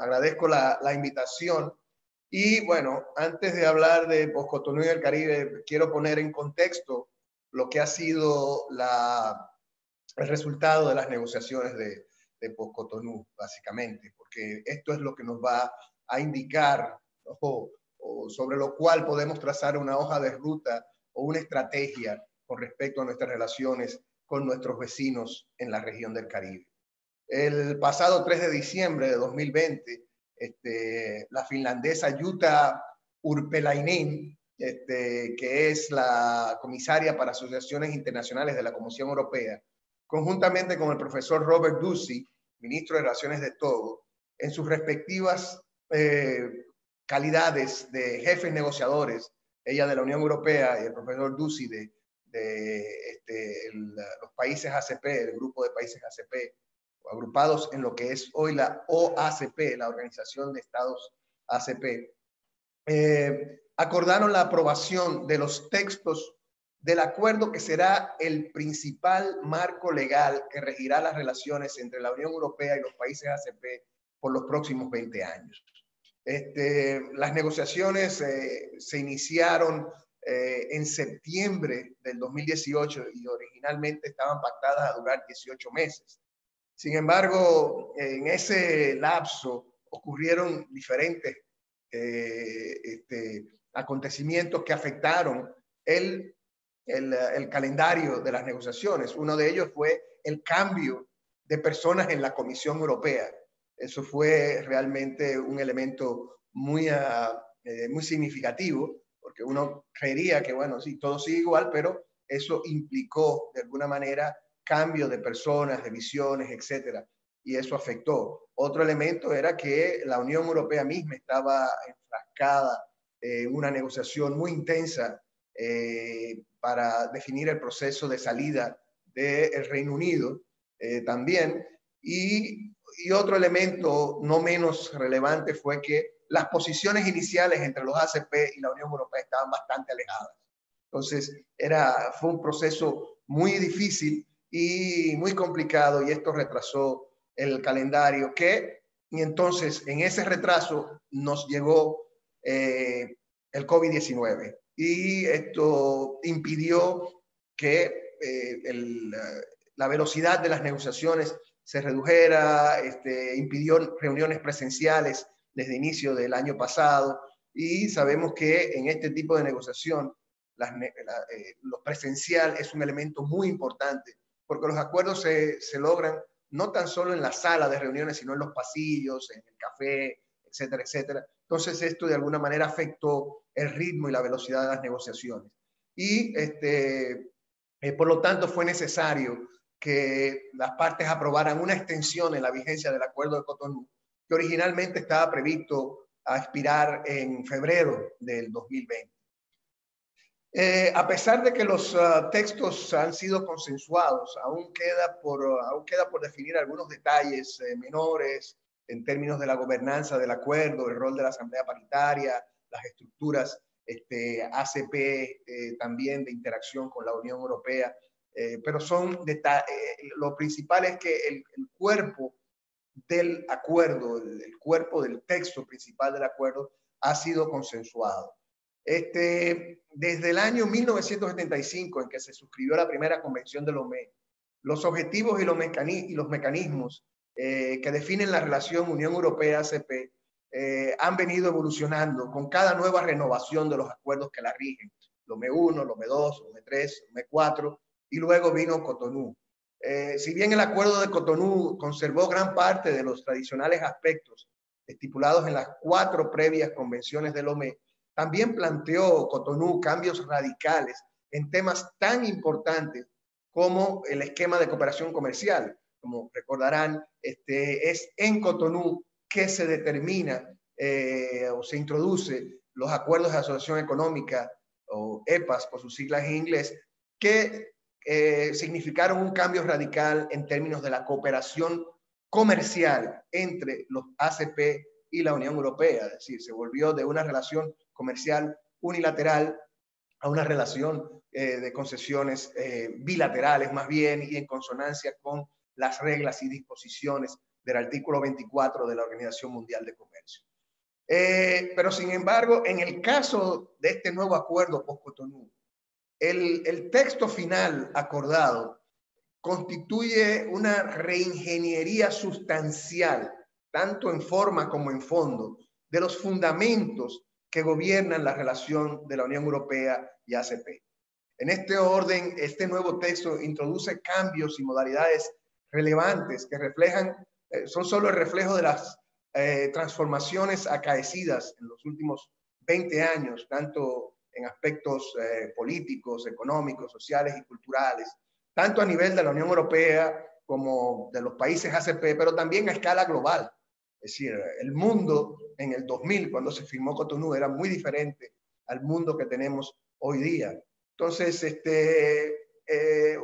agradezco la invitación. Y bueno, antes de hablar de Post-Cotonú y el Caribe, quiero poner en contexto lo que ha sido el resultado de las negociaciones de Post-Cotonú, básicamente, porque esto es lo que nos va a indicar o sobre lo cual podemos trazar una hoja de ruta o una estrategia con respecto a nuestras relaciones con nuestros vecinos en la región del Caribe. El pasado 3 de diciembre de 2020, la finlandesa Jutta Urpilainen, que es la comisaria para asociaciones internacionales de la Comisión Europea, conjuntamente con el profesor Robert Ducy, ministro de Relaciones de Togo, en sus respectivas calidades de jefes negociadores, ella de la Unión Europea y el profesor Ducy los países ACP, el grupo de países ACP, agrupados en lo que es hoy la OACP, la Organización de Estados ACP, acordaron la aprobación de los textos del acuerdo que será el principal marco legal que regirá las relaciones entre la Unión Europea y los países ACP por los próximos 20 años. Las negociaciones se iniciaron en septiembre del 2018 y originalmente estaban pactadas a durar 18 meses. Sin embargo, en ese lapso ocurrieron diferentes acontecimientos que afectaron el calendario de las negociaciones. Uno de ellos fue el cambio de personas en la Comisión Europea. Eso fue realmente un elemento muy significativo, porque uno creería que, bueno, sí, todo sigue igual, pero eso implicó de alguna manera cambio de personas, de visiones, etcétera, y eso afectó. Otro elemento era que la Unión Europea misma estaba enfrascada en una negociación muy intensa para definir el proceso de salida del Reino Unido también. Y otro elemento no menos relevante fue que las posiciones iniciales entre los ACP y la Unión Europea estaban bastante alejadas. Entonces, fue un proceso muy difícil y muy complicado, y esto retrasó el calendario y entonces en ese retraso nos llegó el COVID-19 y esto impidió que la velocidad de las negociaciones se redujera, impidió reuniones presenciales desde inicio del año pasado, y sabemos que en este tipo de negociación lo presencial es un elemento muy importante, porque los acuerdos se logran no tan solo en la sala de reuniones, sino en los pasillos, en el café, etcétera, etcétera. Entonces esto de alguna manera afectó el ritmo y la velocidad de las negociaciones. Y por lo tanto fue necesario que las partes aprobaran una extensión en la vigencia del Acuerdo de Cotonú, que originalmente estaba previsto a expirar en febrero del 2020. A pesar de que los textos han sido consensuados, aún queda por definir algunos detalles menores en términos de la gobernanza del acuerdo, el rol de la Asamblea Paritaria, las estructuras ACP también de interacción con la Unión Europea, pero lo principal es que el cuerpo del acuerdo, el cuerpo del texto principal del acuerdo ha sido consensuado. Desde el año 1975, en que se suscribió la primera convención de Lomé, los objetivos y los mecanismos que definen la relación Unión Europea-ACP han venido evolucionando con cada nueva renovación de los acuerdos que la rigen. Lomé 1, Lomé 2, Lomé 3, Lomé 4, y luego vino Cotonú. Si bien el acuerdo de Cotonú conservó gran parte de los tradicionales aspectos estipulados en las 4 previas convenciones de Lomé, también planteó Cotonú cambios radicales en temas tan importantes como el esquema de cooperación comercial. Como recordarán, es en Cotonú que se determina o se introduce los acuerdos de asociación económica, o EPAs por sus siglas en inglés, que significaron un cambio radical en términos de la cooperación comercial entre los ACP y la Unión Europea. Es decir, se volvió de una relación comercial unilateral a una relación de concesiones bilaterales más bien, y en consonancia con las reglas y disposiciones del artículo 24 de la Organización Mundial de Comercio. Pero sin embargo, en el caso de este nuevo acuerdo post-Cotonú, el texto final acordado constituye una reingeniería sustancial, tanto en forma como en fondo, de los fundamentos que gobiernan la relación de la Unión Europea y ACP. En este orden, este nuevo texto introduce cambios y modalidades relevantes que reflejan, son solo el reflejo de las transformaciones acaecidas en los últimos 20 años, tanto en aspectos políticos, económicos, sociales y culturales, tanto a nivel de la Unión Europea como de los países ACP, pero también a escala global. Es decir, el mundo en el 2000, cuando se firmó Cotonú, era muy diferente al mundo que tenemos hoy día. Entonces,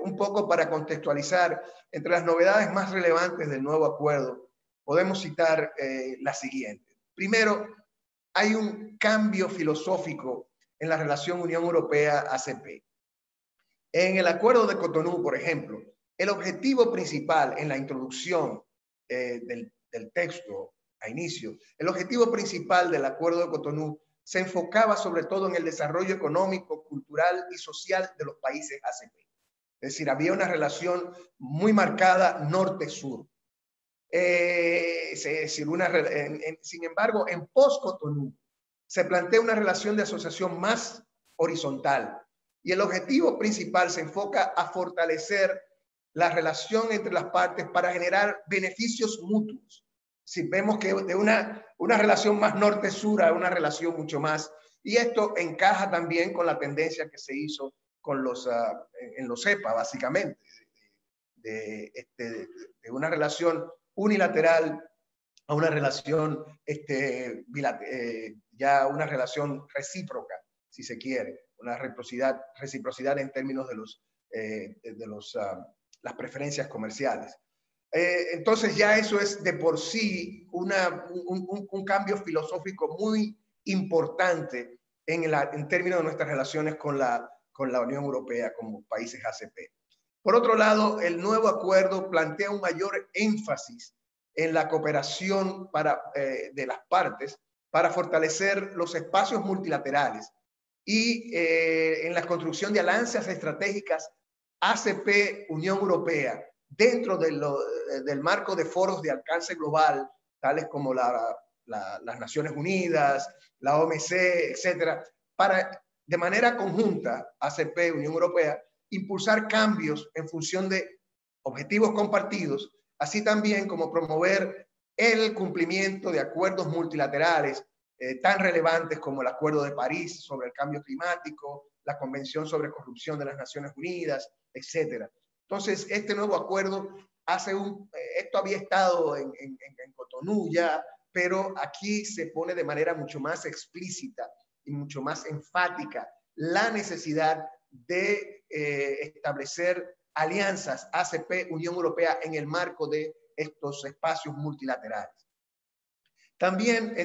un poco para contextualizar, entre las novedades más relevantes del nuevo acuerdo, podemos citar la siguiente. Primero, hay un cambio filosófico en la relación Unión Europea-ACP. En el acuerdo de Cotonú, por ejemplo, el objetivo principal en la introducción del texto a inicio, el objetivo principal del acuerdo de Cotonú se enfocaba sobre todo en el desarrollo económico, cultural y social de los países ACP. Es decir, había una relación muy marcada norte-sur. Sin embargo, en post-Cotonú se plantea una relación de asociación más horizontal y el objetivo principal se enfoca a fortalecer la relación entre las partes para generar beneficios mutuos. Si vemos que de una relación más norte-sur a una relación mucho más, y esto encaja también con la tendencia que se hizo con en los EPA, básicamente, de una relación unilateral a una relación, ya una relación recíproca, si se quiere, una reciprocidad en términos de las preferencias comerciales. Entonces ya eso es de por sí un cambio filosófico muy importante en términos de nuestras relaciones con la Unión Europea como países ACP. Por otro lado, el nuevo acuerdo plantea un mayor énfasis en la cooperación de las partes para fortalecer los espacios multilaterales y en la construcción de alianzas estratégicas ACP-Unión Europea dentro del marco de foros de alcance global, tales como las Naciones Unidas, la OMC, etcétera, para de manera conjunta, ACP, Unión Europea, impulsar cambios en función de objetivos compartidos, así también como promover el cumplimiento de acuerdos multilaterales tan relevantes como el Acuerdo de París sobre el cambio climático, la Convención sobre Corrupción de las Naciones Unidas, etcétera. Entonces, este nuevo acuerdo esto había estado en Cotonú ya, pero aquí se pone de manera mucho más explícita y mucho más enfática la necesidad de establecer alianzas ACP-Unión Europea en el marco de estos espacios multilaterales. También,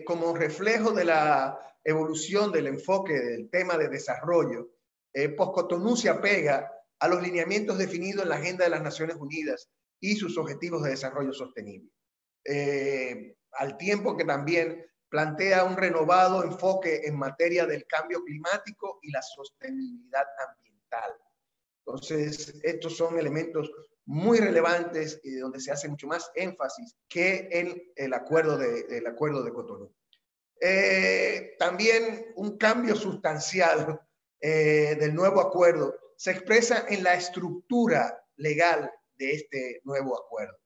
como reflejo de la evolución del enfoque del tema de desarrollo, Post-Cotonú se apega a los lineamientos definidos en la Agenda de las Naciones Unidas y sus objetivos de desarrollo sostenible. Al tiempo que también plantea un renovado enfoque en materia del cambio climático y la sostenibilidad ambiental. Entonces, estos son elementos muy relevantes y donde se hace mucho más énfasis que en el acuerdo de Cotonú. También un cambio sustancial del nuevo acuerdo se expresa en la estructura legal de este nuevo acuerdo.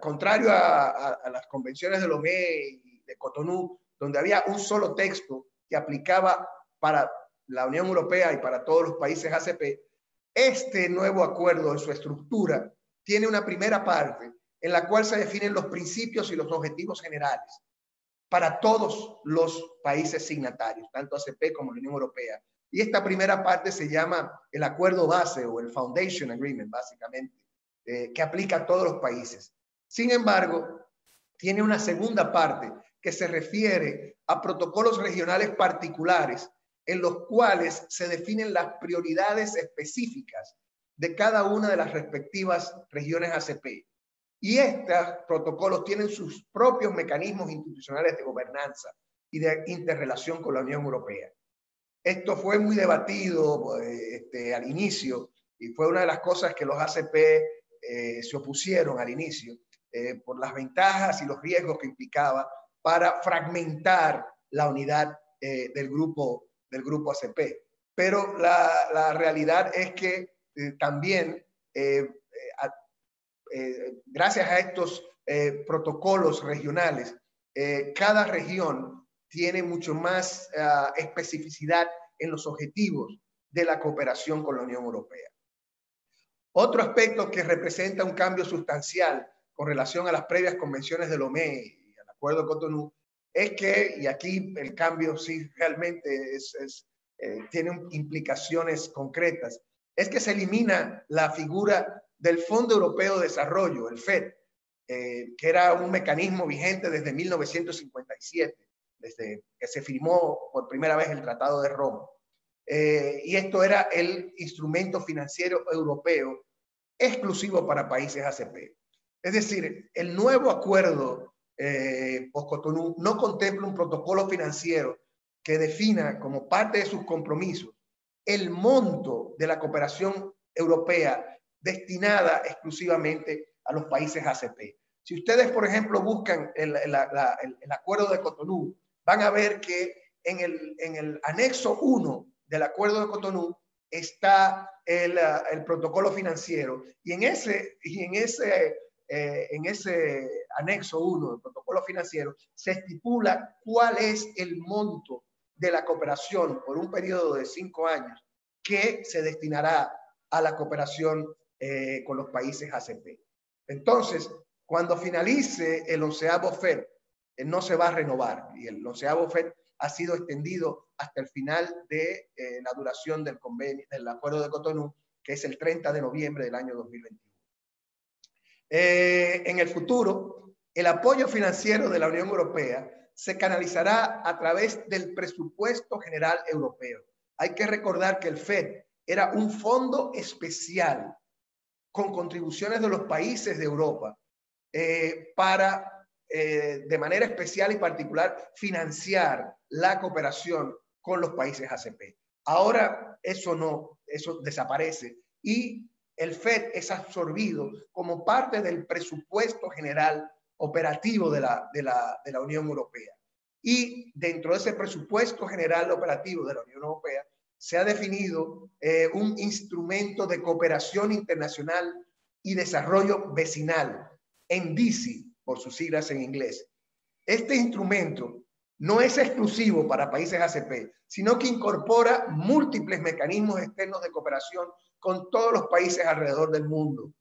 Contrario a las convenciones de Lomé y de Cotonú, donde había un solo texto que aplicaba para la Unión Europea y para todos los países ACP, este nuevo acuerdo en su estructura tiene una primera parte en la cual se definen los principios y los objetivos generales para todos los países signatarios, tanto ACP como la Unión Europea. Y esta primera parte se llama el acuerdo base o el Foundation Agreement, básicamente, que aplica a todos los países. Sin embargo, tiene una segunda parte que se refiere a protocolos regionales particulares en los cuales se definen las prioridades específicas de cada una de las respectivas regiones ACP Y estos protocolos tienen sus propios mecanismos institucionales de gobernanza y de interrelación con la Unión Europea. Esto fue muy debatido al inicio y fue una de las cosas que los ACP se opusieron al inicio por las ventajas y los riesgos que implicaba para fragmentar la unidad del grupo ACP. Pero la realidad es que también gracias a estos protocolos regionales, cada región tiene mucho más especificidad en los objetivos de la cooperación con la Unión Europea. Otro aspecto que representa un cambio sustancial con relación a las previas convenciones de Lomé y al Acuerdo de Cotonú es que, y aquí el cambio sí realmente tiene implicaciones concretas, es que se elimina la figura del Fondo Europeo de Desarrollo, el FED, que era un mecanismo vigente desde 1957, desde que se firmó por primera vez el Tratado de Roma. Y esto era el instrumento financiero europeo exclusivo para países ACP. Es decir, el nuevo acuerdo post-Cotonú no contempla un protocolo financiero que defina como parte de sus compromisos el monto de la cooperación europea destinada exclusivamente a los países ACP. Si ustedes, por ejemplo, buscan el acuerdo de Cotonú, van a ver que en el anexo 1 del acuerdo de Cotonú está el protocolo financiero y en ese anexo 1 del protocolo financiero se estipula cuál es el monto de la cooperación por un periodo de 5 años que se destinará a la cooperación con los países ACP. Entonces, cuando finalice el 11º FED, no se va a renovar y el 11º FED ha sido extendido hasta el final de la duración del convenio, del Acuerdo de Cotonú, que es el 30 de noviembre del año 2021. En el futuro, el apoyo financiero de la Unión Europea se canalizará a través del presupuesto general europeo. Hay que recordar que el FED era un fondo especial con contribuciones de los países de Europa para, de manera especial y particular, financiar la cooperación con los países ACP. Ahora eso desaparece y el FED es absorbido como parte del presupuesto general operativo de la Unión Europea. Y dentro de ese presupuesto general operativo de la Unión Europea se ha definido un instrumento de cooperación internacional y desarrollo vecinal, NDICI, por sus siglas en inglés. Este instrumento no es exclusivo para países ACP, sino que incorpora múltiples mecanismos externos de cooperación con todos los países alrededor del mundo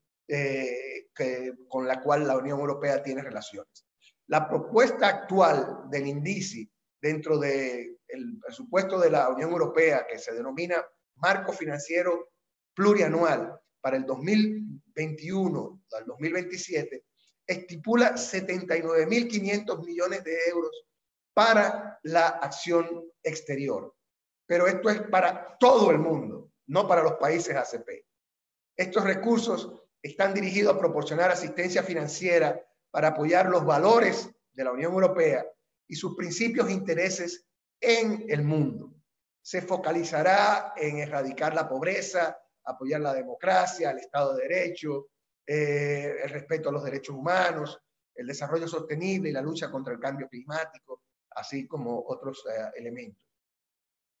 con la cual la Unión Europea tiene relaciones. La propuesta actual del INDICI dentro del presupuesto de la Unión Europea, que se denomina Marco Financiero Plurianual para el 2021 al 2027, estipula 79.500 millones de euros para la acción exterior. Pero esto es para todo el mundo, no para los países ACP. Estos recursos están dirigidos a proporcionar asistencia financiera para apoyar los valores de la Unión Europea y sus principios e intereses en el mundo. Se focalizará en erradicar la pobreza, apoyar la democracia, el Estado de Derecho, el respeto a los derechos humanos, el desarrollo sostenible y la lucha contra el cambio climático, así como otros elementos.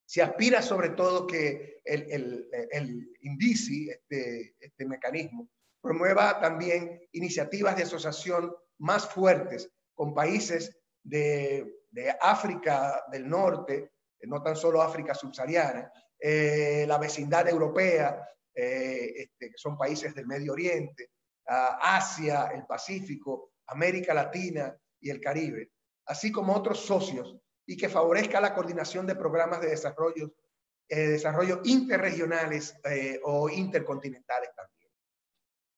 Se aspira sobre todo que el INDICI, este mecanismo, promueva también iniciativas de asociación más fuertes con países de África del Norte, no tan solo África subsahariana, la vecindad europea, que son países del Medio Oriente, Asia, el Pacífico, América Latina y el Caribe, así como otros socios, y que favorezca la coordinación de programas de desarrollo interregionales o intercontinentales también.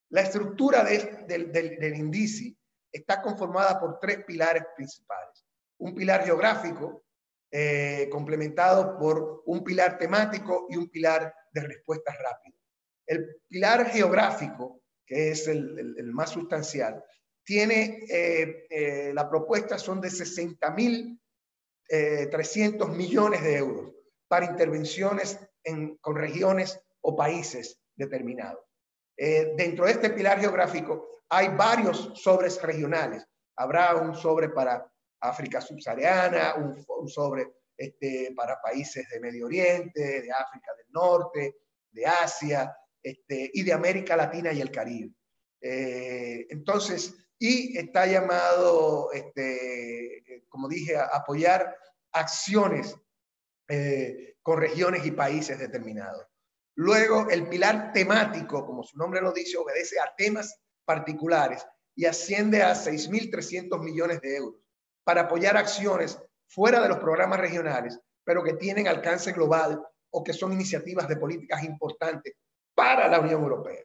La estructura del INDICI está conformada por 3 pilares principales. Un pilar geográfico, complementado por un pilar temático y un pilar de respuestas rápidas. El pilar geográfico que es el más sustancial, tiene, la propuesta son de 60.300 millones de euros para intervenciones con regiones o países determinados. Dentro de este pilar geográfico hay varios sobres regionales. Habrá un sobre para África subsahariana, un sobre para países de Medio Oriente, de África del Norte, de Asia, y de América Latina y el Caribe. Entonces, y está llamado, como dije, a apoyar acciones con regiones y países determinados. Luego, el pilar temático, como su nombre lo dice, obedece a temas particulares y asciende a 6.300 millones de euros para apoyar acciones fuera de los programas regionales, pero que tienen alcance global o que son iniciativas de políticas importantes para la Unión Europea.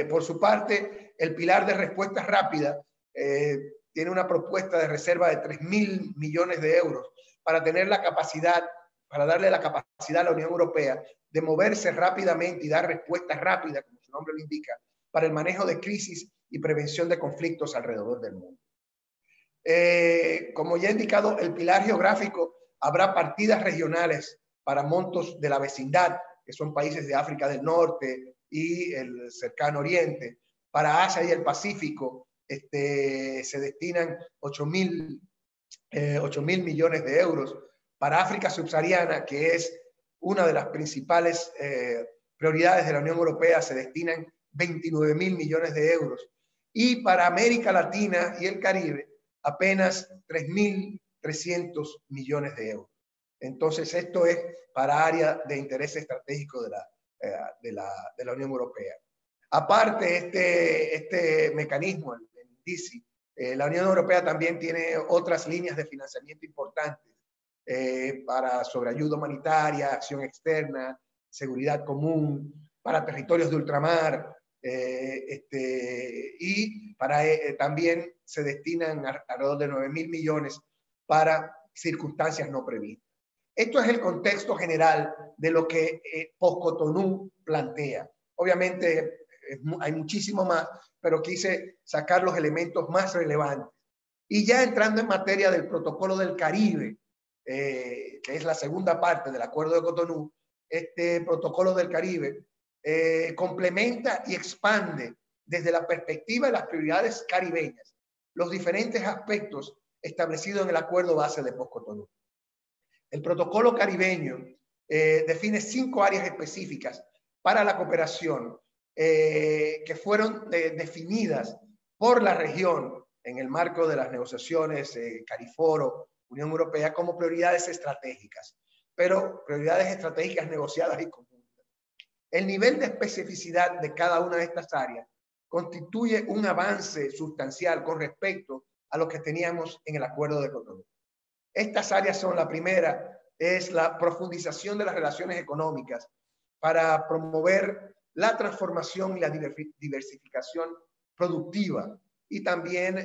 Por su parte, el pilar de respuesta rápida tiene una propuesta de reserva de 3.000 millones de euros para tener la capacidad, para darle la capacidad a la Unión Europea de moverse rápidamente y dar respuestas rápidas, como su nombre lo indica, para el manejo de crisis y prevención de conflictos alrededor del mundo. Como ya he indicado, el pilar geográfico habrá partidas regionales para montos de la vecindad, que son países de África del Norte y el cercano Oriente. Para Asia y el Pacífico se destinan 8.000 millones de euros. Para África subsahariana, que es una de las principales prioridades de la Unión Europea, se destinan 29.000 millones de euros. Y para América Latina y el Caribe, apenas 3.300 millones de euros. Entonces, esto es para área de interés estratégico de la Unión Europea. Aparte, este mecanismo, el DICI, la Unión Europea también tiene otras líneas de financiamiento importantes para sobreayuda humanitaria, acción externa, seguridad común, para territorios de ultramar, y para, también se destinan alrededor de 9.000 millones para circunstancias no previstas. Esto es el contexto general de lo que Post-Cotonú plantea. Obviamente hay muchísimo más, pero quise sacar los elementos más relevantes. Y ya entrando en materia del Protocolo del Caribe, que es la segunda parte del Acuerdo de Cotonú, este Protocolo del Caribe complementa y expande desde la perspectiva de las prioridades caribeñas los diferentes aspectos establecidos en el Acuerdo base de Post-Cotonú. El Protocolo caribeño define 5 áreas específicas para la cooperación que fueron definidas por la región en el marco de las negociaciones Cariforo, Unión Europea, como prioridades estratégicas, pero prioridades estratégicas negociadas y conjuntas. El nivel de especificidad de cada una de estas áreas constituye un avance sustancial con respecto a lo que teníamos en el Acuerdo de Cotonú. Estas áreas son: la primera es la profundización de las relaciones económicas para promover la transformación y la diversificación productiva, y también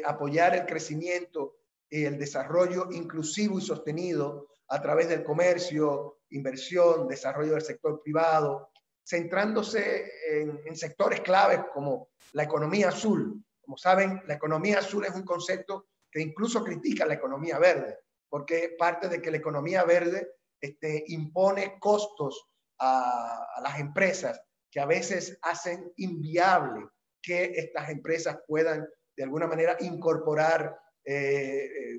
apoyar el crecimiento y el desarrollo inclusivo y sostenido a través del comercio, inversión, desarrollo del sector privado, centrándose en sectores claves como la economía azul. Como saben, la economía azul es un concepto que incluso critica la economía verde, porque parte de que la economía verde impone costos a las empresas que a veces hacen inviable que estas empresas puedan de alguna manera incorporar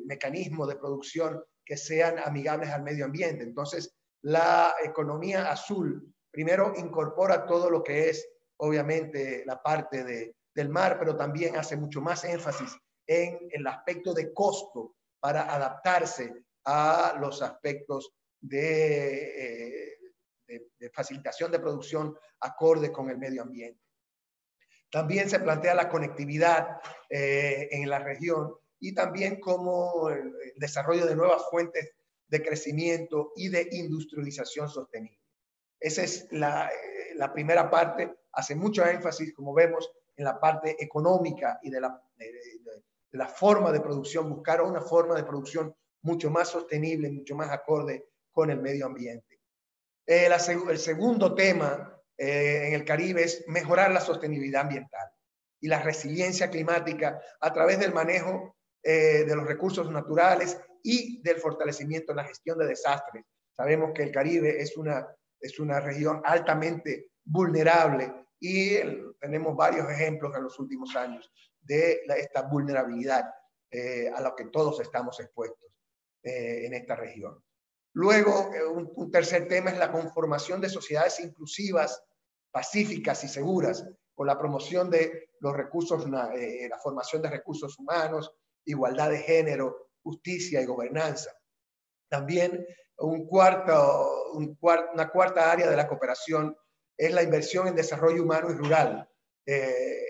mecanismos de producción que sean amigables al medio ambiente. Entonces, la economía azul primero incorpora todo lo que es, obviamente, la parte del mar, pero también hace mucho más énfasis en el aspecto de costo para adaptarse a los aspectos de facilitación de producción acorde con el medio ambiente. También se plantea la conectividad en la región y también como el desarrollo de nuevas fuentes de crecimiento y de industrialización sostenible. Esa es la primera parte. Hace mucho énfasis, como vemos, en la parte económica y de la forma de producción, buscar una forma de producción mucho más sostenible, mucho más acorde con el medio ambiente. El segundo tema en el Caribe es mejorar la sostenibilidad ambiental y la resiliencia climática a través del manejo de los recursos naturales y del fortalecimiento en la gestión de desastres. Sabemos que el Caribe es una región altamente vulnerable y tenemos varios ejemplos en los últimos años de esta vulnerabilidad a la que todos estamos expuestos en esta región. Luego, un tercer tema es la conformación de sociedades inclusivas, pacíficas y seguras, con la promoción de los recursos, la formación de recursos humanos, igualdad de género, justicia y gobernanza. También una cuarta área de la cooperación es la inversión en desarrollo humano y rural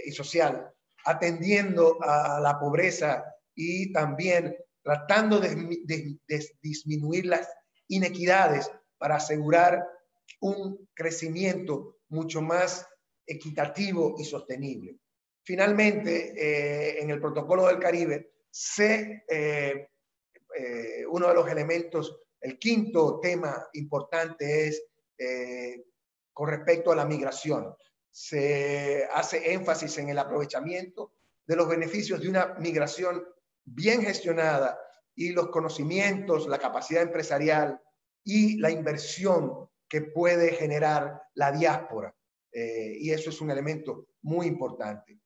y social, atendiendo a la pobreza y también tratando de disminuir las inequidades para asegurar un crecimiento mucho más equitativo y sostenible. Finalmente, en el Protocolo del Caribe, uno de los elementos, el quinto tema importante es con respecto a la migración. Se hace énfasis en el aprovechamiento de los beneficios de una migración bien gestionada y los conocimientos, la capacidad empresarial y la inversión que puede generar la diáspora. Y eso es un elemento muy importante.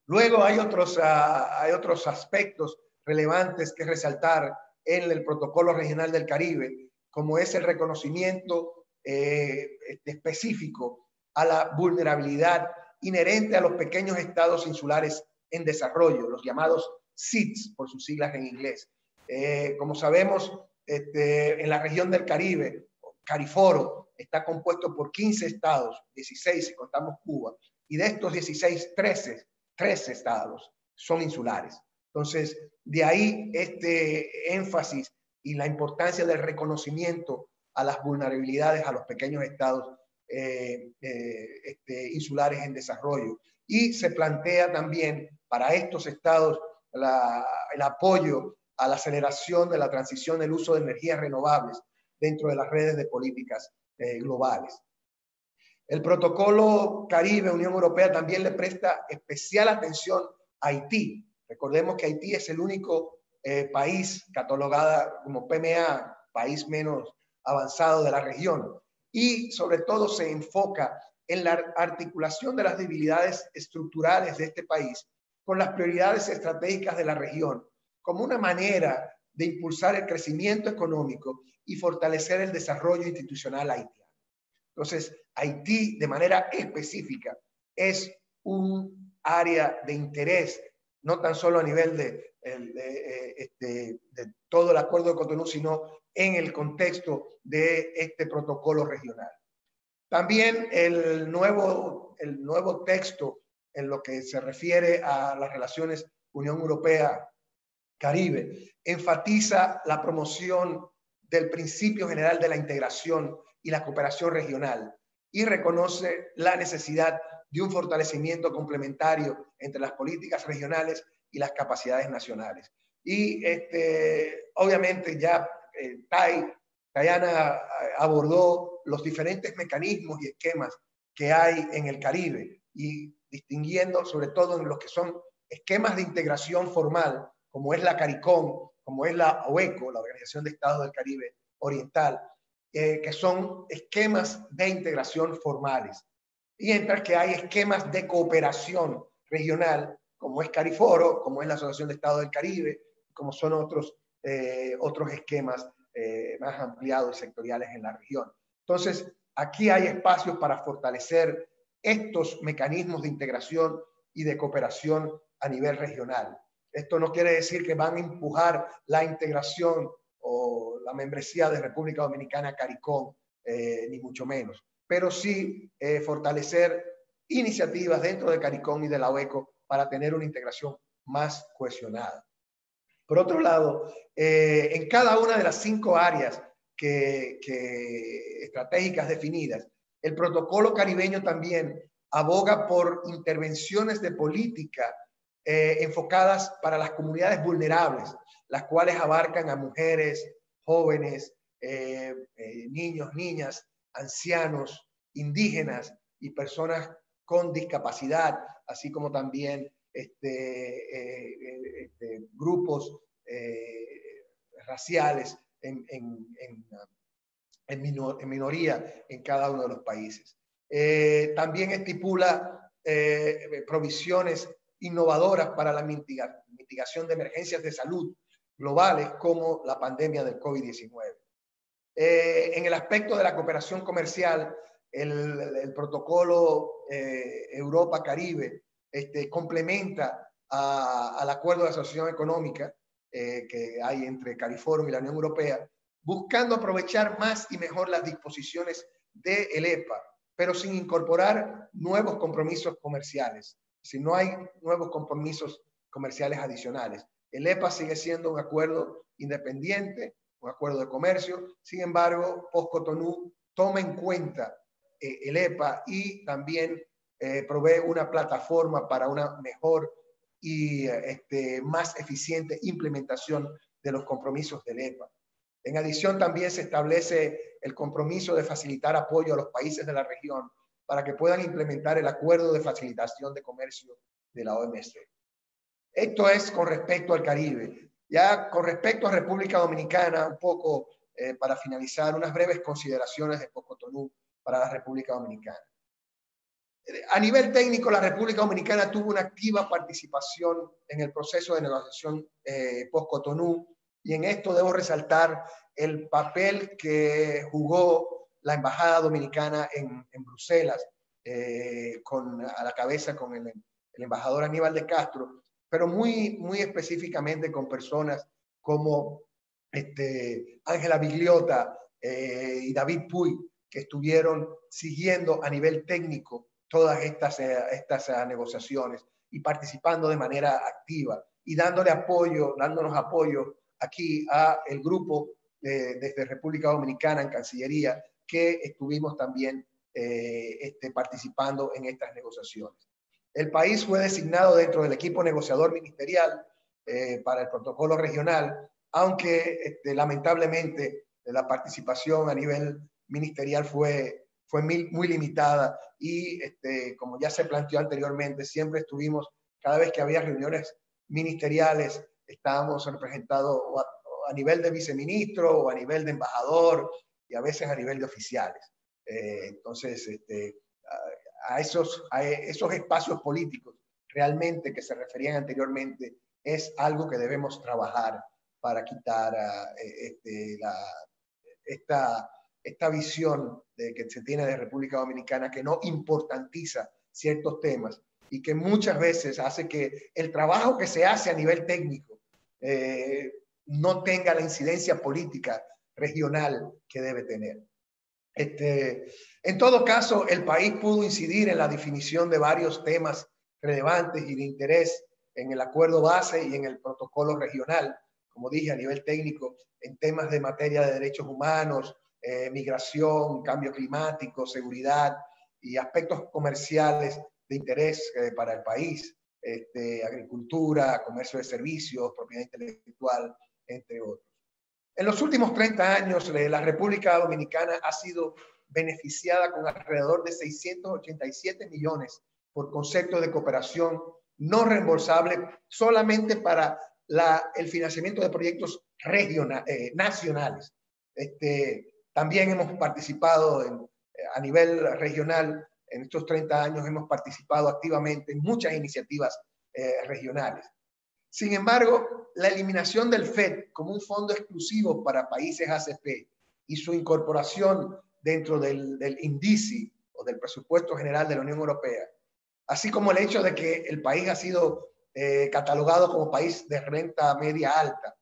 Luego hay otros aspectos relevantes que resaltar en el Protocolo Regional del Caribe, como es el reconocimiento específico a la vulnerabilidad inherente a los pequeños estados insulares en desarrollo, los llamados SIDS, por sus siglas en inglés. Como sabemos, en la región del Caribe, Cariforo está compuesto por 15 estados, 16 si contamos Cuba, y de estos 16, 13 estados son insulares. Entonces, de ahí este énfasis y la importancia del reconocimiento a las vulnerabilidades a los pequeños estados insulares en desarrollo. Y se plantea también para estos estados el apoyo a la aceleración de la transición del uso de energías renovables dentro de las redes de políticas globales. El Protocolo Caribe, Unión Europea, también le presta especial atención a Haití. Recordemos que Haití es el único país catalogada como PMA, país menos avanzado de la región. Y sobre todo se enfoca en la articulación de las debilidades estructurales de este país con las prioridades estratégicas de la región, como una manera de impulsar el crecimiento económico y fortalecer el desarrollo institucional haitiano. Entonces, Haití, de manera específica, es un área de interés, no tan solo a nivel de todo el acuerdo de Cotonú, sino en el contexto de este protocolo regional. También el nuevo texto en lo que se refiere a las relaciones Unión Europea-Caribe enfatiza la promoción del principio general de la integración y la cooperación regional y reconoce la necesidad de un fortalecimiento complementario entre las políticas regionales y las capacidades nacionales. Y obviamente ya Tayana abordó los diferentes mecanismos y esquemas que hay en el Caribe y distinguiendo sobre todo en los que son esquemas de integración formal, como es la CARICOM, como es la OECO, la Organización de Estados del Caribe Oriental, que son esquemas de integración formales. Y mientras que hay esquemas de cooperación regional, como es Cariforo, como es la Asociación de Estados del Caribe, como son otros esquemas más ampliados y sectoriales en la región. Entonces, aquí hay espacios para fortalecer estos mecanismos de integración y de cooperación a nivel regional. Esto no quiere decir que van a empujar la integración o la membresía de República Dominicana a CARICOM, ni mucho menos, pero sí fortalecer iniciativas dentro de CARICOM y de la OECO para tener una integración más cohesionada. Por otro lado, en cada una de las 5 áreas estratégicas definidas, el protocolo caribeño también aboga por intervenciones de política enfocadas para las comunidades vulnerables, las cuales abarcan a mujeres, jóvenes, niños, niñas, ancianos indígenas y personas con discapacidad, así como también grupos raciales en minoría en cada uno de los países. También estipula provisiones innovadoras para la mitigación de emergencias de salud globales como la pandemia del COVID-19. En el aspecto de la cooperación comercial, el protocolo Europa-Caribe complementa al acuerdo de asociación económica que hay entre CARIFORUM y la Unión Europea, buscando aprovechar más y mejor las disposiciones del EPA, pero sin incorporar nuevos compromisos comerciales. Si no hay nuevos compromisos comerciales adicionales, el EPA sigue siendo un acuerdo independiente, un acuerdo de comercio. Sin embargo, post-Cotonú toma en cuenta el EPA y también provee una plataforma para una mejor y más eficiente implementación de los compromisos del EPA. En adición, también se establece el compromiso de facilitar apoyo a los países de la región para que puedan implementar el acuerdo de facilitación de comercio de la OMC. Esto es con respecto al Caribe. Ya con respecto a República Dominicana, un poco para finalizar, unas breves consideraciones de post-Cotonú para la República Dominicana. A nivel técnico, la República Dominicana tuvo una activa participación en el proceso de negociación post-Cotonú, y en esto debo resaltar el papel que jugó la Embajada Dominicana en Bruselas, a la cabeza con el embajador Aníbal de Castro, pero muy específicamente con personas como Ángela Bigliota y David Puy, que estuvieron siguiendo a nivel técnico todas estas negociaciones y participando de manera activa y dándonos apoyo aquí a el grupo desde República Dominicana en Cancillería, que estuvimos también participando en estas negociaciones. El país fue designado dentro del equipo negociador ministerial para el protocolo regional, aunque lamentablemente la participación a nivel ministerial fue muy limitada y como ya se planteó anteriormente, siempre estuvimos, cada vez que había reuniones ministeriales, estábamos representados a nivel de viceministro o a nivel de embajador y a veces a nivel de oficiales. Entonces, a esos espacios políticos realmente que se referían anteriormente es algo que debemos trabajar para quitar esta visión que se tiene de República Dominicana, que no importantiza ciertos temas y que muchas veces hace que el trabajo que se hace a nivel técnico no tenga la incidencia política regional que debe tener. En todo caso, el país pudo incidir en la definición de varios temas relevantes y de interés en el acuerdo base y en el protocolo regional, como dije, a nivel técnico, en temas de materia de derechos humanos, migración, cambio climático, seguridad y aspectos comerciales de interés para el país, agricultura, comercio de servicios, propiedad intelectual, entre otros. En los últimos 30 años, la República Dominicana ha sido beneficiada con alrededor de 687 millones por concepto de cooperación no reembolsable solamente para el financiamiento de proyectos nacionales. También hemos participado a nivel regional, en estos 30 años hemos participado activamente en muchas iniciativas regionales. Sin embargo, la eliminación del FED como un fondo exclusivo para países ACP y su incorporación dentro del INDICI o del presupuesto general de la Unión Europea, así como el hecho de que el país ha sido catalogado como país de renta media alta,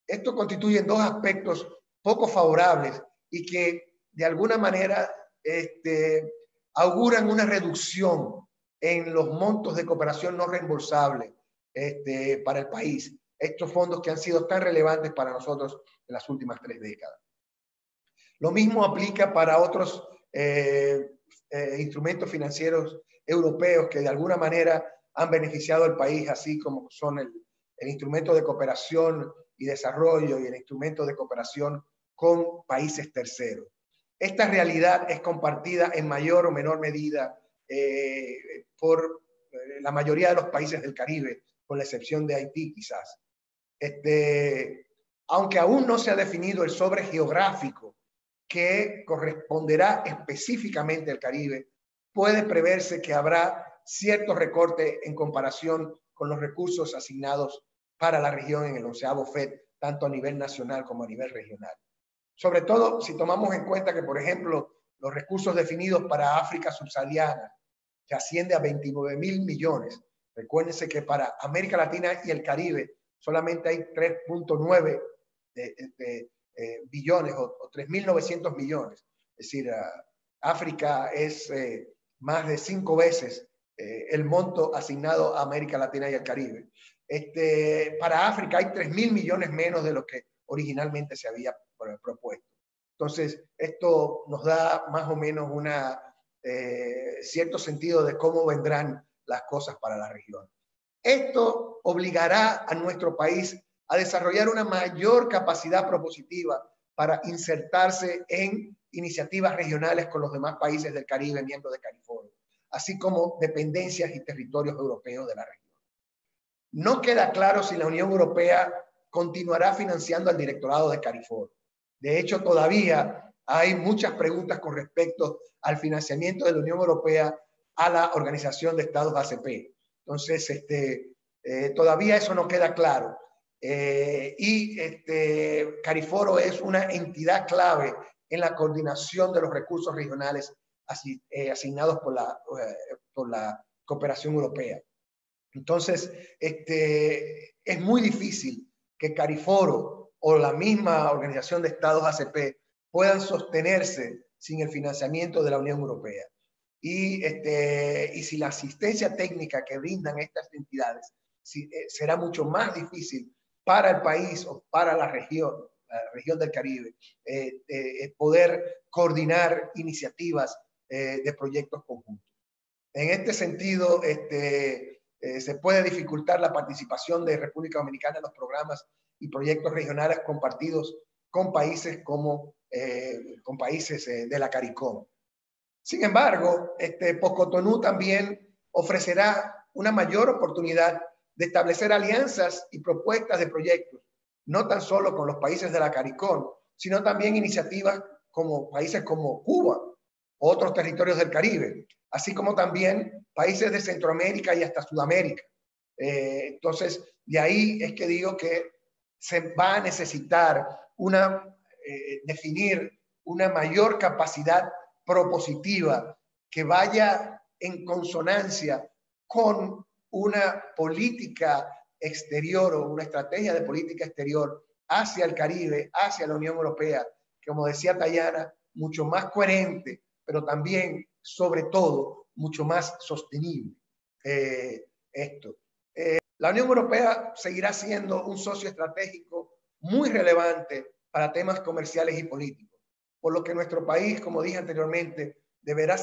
esto constituye dos aspectos poco favorables y que de alguna manera auguran una reducción en los montos de cooperación no reembolsable para el país, estos fondos que han sido tan relevantes para nosotros en las últimas 3 décadas. Lo mismo aplica para otros instrumentos financieros europeos que de alguna manera han beneficiado al país, así como son el instrumento de cooperación y desarrollo y el instrumento de cooperación con países terceros. Esta realidad es compartida en mayor o menor medida por la mayoría de los países del Caribe, con la excepción de Haití quizás. Aunque aún no se ha definido el sobre geográfico que corresponderá específicamente al Caribe, puede preverse que habrá ciertos recortes en comparación con los recursos asignados para la región en el 11º FED, tanto a nivel nacional como a nivel regional. Sobre todo si tomamos en cuenta que, por ejemplo, los recursos definidos para África subsahariana, que asciende a 29.000 millones. Recuérdense que para América Latina y el Caribe solamente hay 3.9 billones o 3.900 millones. Es decir, África es más de 5 veces el monto asignado a América Latina y al Caribe. Para África hay 3.000 millones menos de lo que originalmente se había propuesto. Entonces, esto nos da más o menos una cierto sentido de cómo vendrán las cosas para la región. Esto obligará a nuestro país a desarrollar una mayor capacidad propositiva para insertarse en iniciativas regionales con los demás países del Caribe, miembros de CARIFORO, así como dependencias y territorios europeos de la región. No queda claro si la Unión Europea continuará financiando al directorado de CARIFORO. De hecho, todavía hay muchas preguntas con respecto al financiamiento de la Unión Europea a la Organización de Estados ACP. Entonces, todavía eso no queda claro. CARIFORO es una entidad clave en la coordinación de los recursos regionales asignados por la cooperación europea. Entonces, es muy difícil que CARIFORO o la misma Organización de Estados ACP puedan sostenerse sin el financiamiento de la Unión Europea. Y si la asistencia técnica que brindan estas entidades será mucho más difícil para el país o para la región del Caribe, poder coordinar iniciativas de proyectos conjuntos. En este sentido, se puede dificultar la participación de República Dominicana en los programas y proyectos regionales compartidos con países como con países de la CARICOM. Sin embargo, Post-Cotonú también ofrecerá una mayor oportunidad de establecer alianzas y propuestas de proyectos, no tan solo con los países de la CARICOM, sino también iniciativas como países como Cuba, otros territorios del Caribe, así como también países de Centroamérica y hasta Sudamérica. Entonces, de ahí es que digo que se va a necesitar definir una mayor capacidad propositiva que vaya en consonancia con una política exterior o una estrategia de política exterior hacia el Caribe, hacia la Unión Europea, que, como decía Tayana, mucho más coherente, pero también, sobre todo, mucho más sostenible. La Unión Europea seguirá siendo un socio estratégico muy relevante para temas comerciales y políticos, por lo que nuestro país, como dije anteriormente, deberá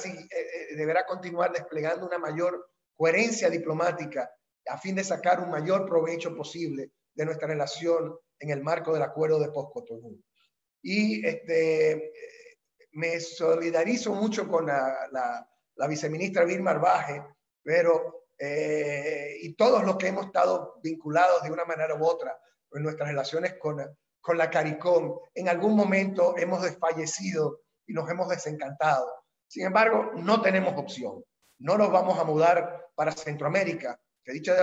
continuar desplegando una mayor coherencia diplomática a fin de sacar un mayor provecho posible de nuestra relación en el marco del acuerdo de Post-Cotonú. Y me solidarizo mucho con la viceministra Vilma Arbaje, pero y todos los que hemos estado vinculados de una manera u otra en nuestras relaciones con la CARICOM, en algún momento hemos desfallecido y nos hemos desencantado. Sin embargo, no tenemos opción. No nos vamos a mudar para Centroamérica, que dicho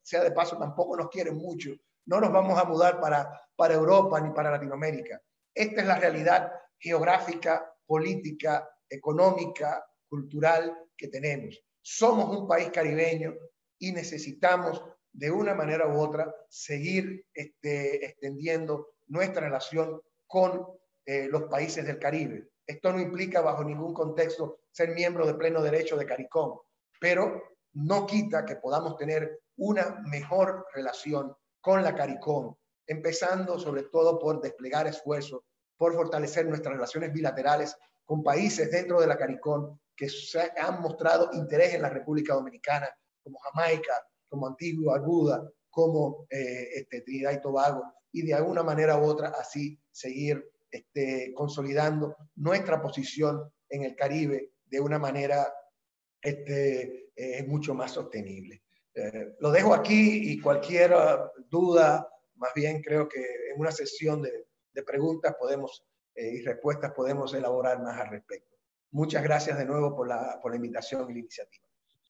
sea de paso, tampoco nos quieren mucho. No nos vamos a mudar para Europa ni para Latinoamérica. Esta es la realidad geográfica, política, económica, cultural que tenemos. Somos un país caribeño y necesitamos de una manera u otra seguir extendiendo nuestra relación con los países del Caribe. Esto no implica bajo ningún contexto ser miembro de pleno derecho de CARICOM, pero no quita que podamos tener una mejor relación con la CARICOM, empezando sobre todo por desplegar esfuerzos, por fortalecer nuestras relaciones bilaterales con países dentro de la CARICOM que se han mostrado interés en la República Dominicana, como Jamaica, como Antigua y Barbuda, como Trinidad y Tobago, y de alguna manera u otra así seguir consolidando nuestra posición en el Caribe de una manera mucho más sostenible. Lo dejo aquí y cualquier duda, más bien creo que en una sesión de preguntas y respuestas podemos elaborar más al respecto. Muchas gracias de nuevo por la invitación y la iniciativa.